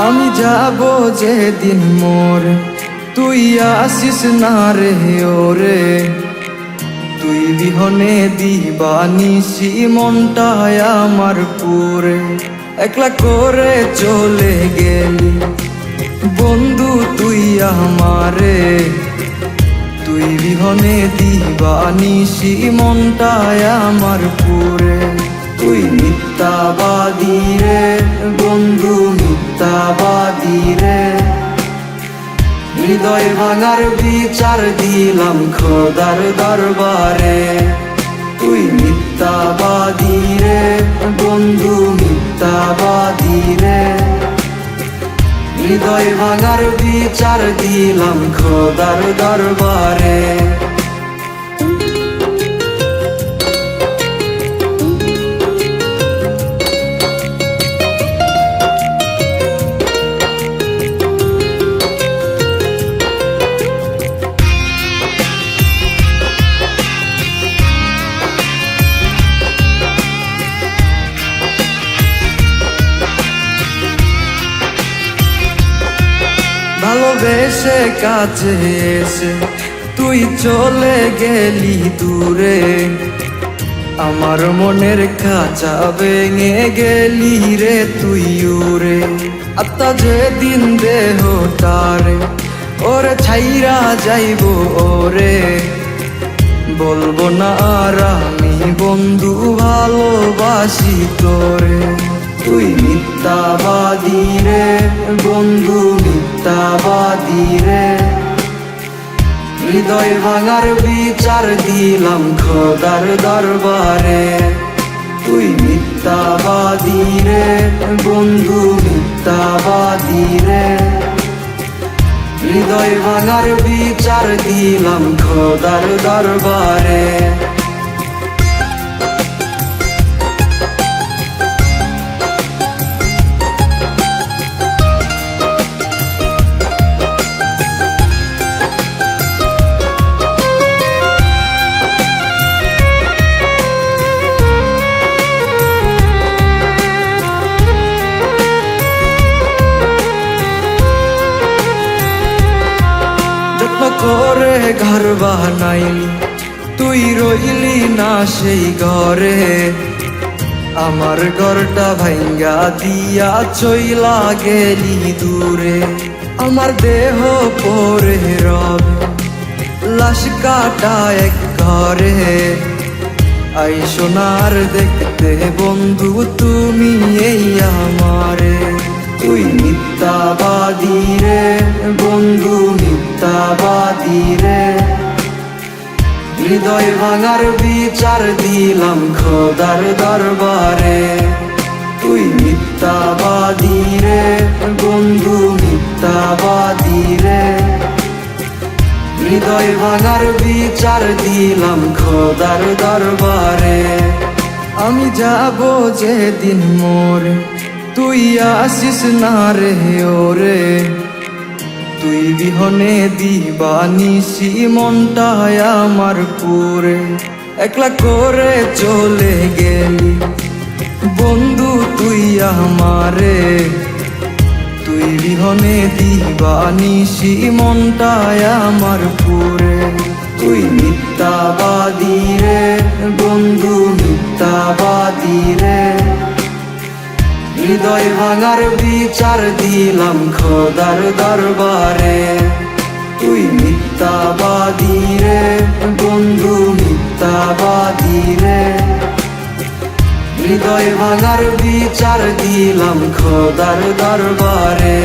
আমি যাব যেদিন মোরে, তুই আসিস না রে ওরে। তুই বিহনে দিবানিশি মনটায় আমার পুরে, একলা করে চলে গেলি বন্ধু তুই আমারে। তুই বিহনে দিবানিশি মনটায় আমার পুরে। তুই মিথ্যাবাদী রে বন্ধু, মিথ্যাবাদী রে। হৃদয় ভাঙার বিচার দিলাম খোদার দরবারে। তুই মিথ্যাবাদী রে বন্ধু, মিথ্যাবাদী রে। হৃদয় ভাঙার বিচার দিলাম খোদার দরবারে। ভালোবেসে কাছে এসে তুই চলে গেলি দূরে। আমার মনের খাঁচা ভেঙে গেলি রে তুই উড়ে। আত্মা যেদিন দেহটারে ওরে ছাইরা যাইব ওরে। বলবো না আর আমি বন্ধু ভালোবাসি তোরে। তুই মিথ্যাবাদী রে বন্ধু, মিথ্যাবাদী রে। হৃদয় ভাঙার বিচার দিলাম খোদার দরবারে। তুই মিথ্যাবাদী রে বন্ধু, মিথ্যাবাদী রে। হৃদয় ভাঙার বিচার দিলাম খোদার দরবারে। করে ঘর বানাইলি তুই রইলি না সেই ঘরে। আমার ঘরটা ভাঙ্গা দিয়া চইলা গেলি দূরে। আমার দেহ পরে রবে লাশ কাটা এক ঘরে। আই সোনার দেখতে বন্ধু তুমি এই আমারে। তুই মিথ্যাবাদী রে বন্ধু, মিথ্যাবাদী রে। হৃদয় ভাঙার বিচার দিলাম খোদার দরবারে। তুই মিথ্যাবাদী রে বন্ধু, মিথ্যাবাদী রে। হৃদয় ভাঙার বিচার দিলাম খোদার দরবারে। আমি যাব যেদিন মোরে, তুই আসিস না রে ওরে। তুই বিহনে দিবানিশি মনটায় আমার পুরে, একলা করে চলে গেলি বন্ধু তুই আমারে। তুই বিহনে দিবানিশি মনটায় আমার পুরে। তুই মিথ্যাবাদী রে বন্ধু, মিথ্যাবাদী রে। হৃদয় ভাঙার বিচার দিলাম খোদার দরবারে। তুই মিথ্যাবাদী রে বন্ধু, মিথ্যাবাদী রে। হৃদয় ভাঙার বিচার দিলাম খোদার দরবারে।